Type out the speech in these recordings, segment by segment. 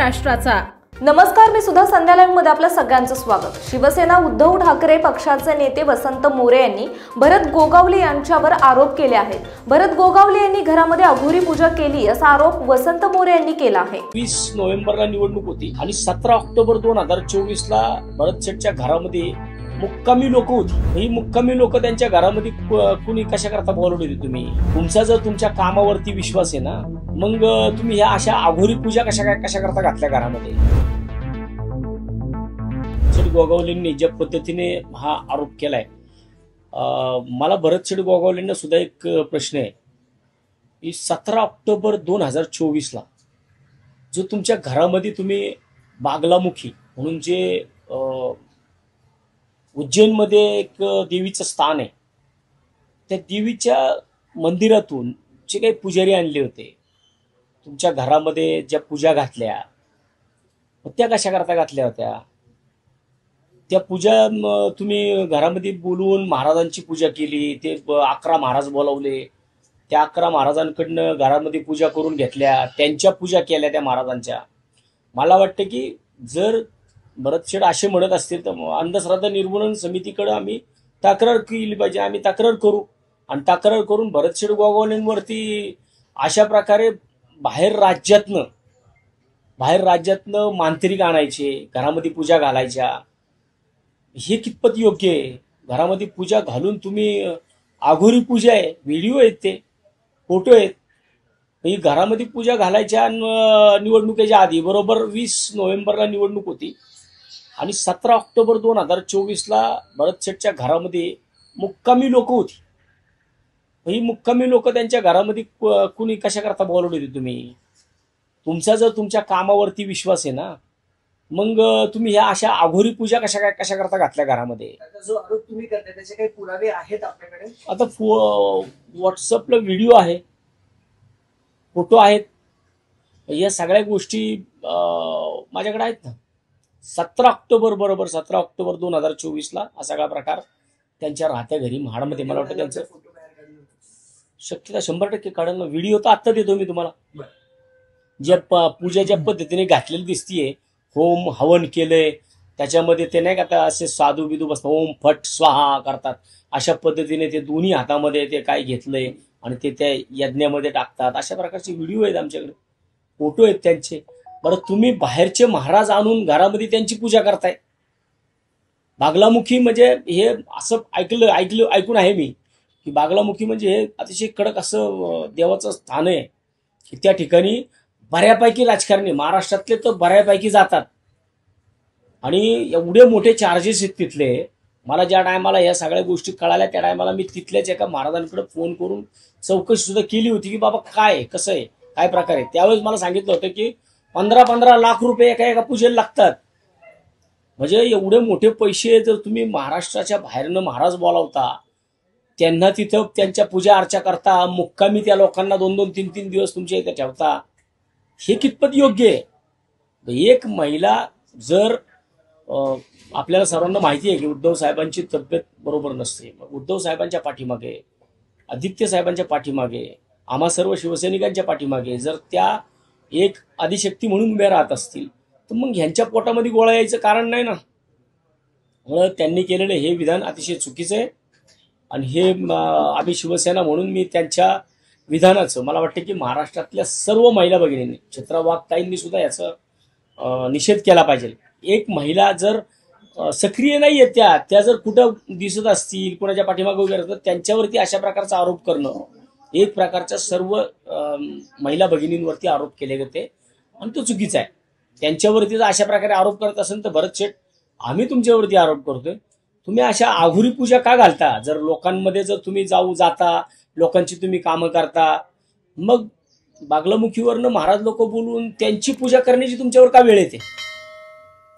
महाराष्ट्राचा। नमस्कार, मी सुद्धा संध्या लाईव्ह मध्ये आपलं सगळ्यांचं स्वागत। शिवसेना उद्धव ठाकरे पक्षाचे नेते वसंत मोरे यांनी भरत गोगावले यांच्यावर आरोप केले आहेत। भरत गोगावले यांनी घरामध्ये अघोरी पूजा केली असा आरोप वसंत मोरे यांनी केला आहे। 20 नोव्हेंबरला निवडणूक होती आणि 17 ऑक्टोबर 2024 ला भरत शेठच्या घरामध्ये मुक्कामी लोक होती। ही मुक्कामी लोक त्यांच्या घरामध्ये कुणी कशा करता बोलवले होते तुम्ही? तुमचा जर तुमच्या कामावरती विश्वास आहे ना, मग तुम्ही ह्या अशा अघोरी पूजा कशा करता घातल्या घरामध्ये? गोगावलेंनी ज्या पद्धतीने हा आरोप केलाय, मला भरत शेठ गोगावलेंना सुद्धा एक प्रश्न आहे की 17 ऑक्टोबर 2024 ला जो तुमच्या घरामध्ये तुम्ही बागलामुखी म्हणून जे उज्जैनमध्ये एक देवीचं स्थान आहे, त्या देवीच्या मंदिरातून जे काही पुजारी आणले होते तुमच्या घरामध्ये, ज्या पूजा घातल्या त्या कशा करता घातल्या होत्या? त्या पूजा तुम्ही घरामध्ये बोलवून महाराजांची पूजा केली, ते 11 महाराज बोलावले, त्या 11 महाराजांकडनं घरामध्ये पूजा करून घेतल्या, त्यांच्या पूजा केल्या त्या महाराजांच्या। मला वाटतं की जर भरत शेठ असे म्हणत असतील तर अंधश्रद्धा निर्मूलन समितीकडे आम्ही तक्रार केली पाहिजे। आम्ही तक्रार करू आणि तक्रार करून भरत शेठ गोगावलेंवरती अशा प्रकारे बाहेर राज्यातनं मांत्रिक आणायचे, घरामध्ये पूजा घालायच्या, हे कितपत योग्य आहे? घरामध्ये पूजा घालून तुम्ही अघोरी पूजा आहे, व्हिडिओ आहेत, ते फोटो आहेत, ही घरामध्ये पूजा घालायच्या। निवडणुकीच्या आधी बरोबर 20 नोव्हेंबरला निवडणूक होती आणि 17 ऑक्टोबर 2024 ला भरत शेठच्या घरामध्ये मुक्कामी लोक होती। ही मुक्कामी लोक त्यांच्या घरामध्ये कुणी कशा करता बोलवले होते तुम्ही? तुमचा जर तुमच्या कामावरती विश्वास आहे ना, मग तुम्ही ह्या अशा अघोरी पूजा कशा करता घातल्या घरामध्ये? जो आरोप तुम्ही करताय त्याचे काही पुरावे आहेत आपल्याकडे? आता व्हॉट्सअपला व्हिडिओ आहे, फोटो आहेत, या सगळ्या गोष्टी माझ्याकडे आहेत ना। 17 ऑक्टोबर बरोबर 17 ऑक्टोबर 2024 ला हा सगळा प्रकार त्यांच्या राहत्या घरी महाडमध्ये, मला वाटतं त्यांचं शक्यता 100% काढणं। व्हिडिओ तर आत्ता देतो मी तुम्हाला, ज्या पूजा ज्या पद्धतीने घातलेली दिसतीये, होम हवन केलंय, त्याच्यामध्ये ते नाही का आता असे साधू बिधू बसतात, ओम फट स्वाहा करतात, अशा पद्धतीने ते दोन्ही हातामध्ये ते काय घेतलंय आणि ते त्या यज्ञामध्ये टाकतात, अशा प्रकारचे व्हिडिओ आहेत आमच्याकडे, फोटो आहेत त्यांचे। बरं, तुम्ही बाहेरचे महाराज आणून घरामध्ये त्यांची पूजा करताय। बागलामुखी म्हणजे हे असं ऐकून आहे मी की बागलामुखी म्हणजे हे अतिशय कडक असं देवाचं स्थान आहे की त्या ठिकाणी बऱ्यापैकी राजकारणी महाराष्ट्रातले तर बऱ्यापैकी जातात आणि एवढे मोठे चार्जेस आहेत तिथले। मला ज्या टायमाला या सगळ्या गोष्टी कळाल्या त्या टायमाला मी तिथल्याच एका महाराजांकडे फोन करून चौकशी सुद्धा केली होती की बाबा काय कसं आहे, काय प्रकार आहे। त्यावेळेस मला सांगितलं होतं की 15-15 लाख रुपये एका पूजेला लागतात। म्हणजे एवढे मोठे पैसे जर तुम्ही महाराष्ट्राच्या बाहेरनं महाराज बोलावता, त्यांना तिथं त्यांच्या पूजा अर्चा करता, मुक्कामी त्या लोकांना 2-2, 3-3 दिवस तुमच्या इथे ठेवता, हे कितपत योग्य आहे? एक महिला जर आपल्याला सर्वांना माहिती आहे की उद्धव साहेबांची तब्येत बरोबर नसते, उद्धव साहेबांच्या पाठीमागे, आदित्य साहेबांच्या पाठीमागे, आम्हा सर्व शिवसैनिकांच्या पाठीमागे जर त्या एक आदिशक्ती म्हणून उभ्या राहत असतील तर मग ह्यांच्या पोटामध्ये गोळा यायचं कारण नाही ना। म्हणून त्यांनी केलेलं हे विधान अतिशय चुकीचं आहे आणि हे आम्ही शिवसेना म्हणून मी त्यांच्या विधानाचं, मला वाटतं की महाराष्ट्रातल्या सर्व महिला भगिनींनी, चित्रा वाघताईंनी सुद्धा याचा निषेध केला पाहिजे। एक महिला जर सक्रिय नाही आहे, त्या जर कुठं दिसत असतील, कोणाच्या पाठीमागे वगैरे, तर त्यांच्यावरती अशा प्रकारचा आरोप करणं एक प्रकारच्या सर्व महिला भगिनींवरती आरोप केले जाते आणि तो चुकीचा आहे। त्यांच्यावरती जर अशा प्रकारे आरोप करत असेल तर भरत शेठ, आम्ही तुमच्यावरती आरोप करतोय, तुम्ही अशा अघोरी पूजा का घालता? जर लोकांमध्ये जर तुम्ही जाता, लोकांची तुम्ही कामं करता, मग बागलामुखीवरनं महाराज लोक बोलून त्यांची पूजा करण्याची तुमच्यावर का वेळ येते?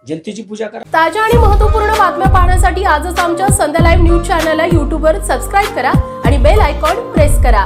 जनतेची पूजा करा। ताज्या आणि महत्त्वपूर्ण बातम्या पाहण्यासाठी आजच आमच्या संध्या लाईव्ह न्यूज चॅनलला YouTubeवर सबस्क्राईब करा आणि बेल आयकॉन प्रेस करा।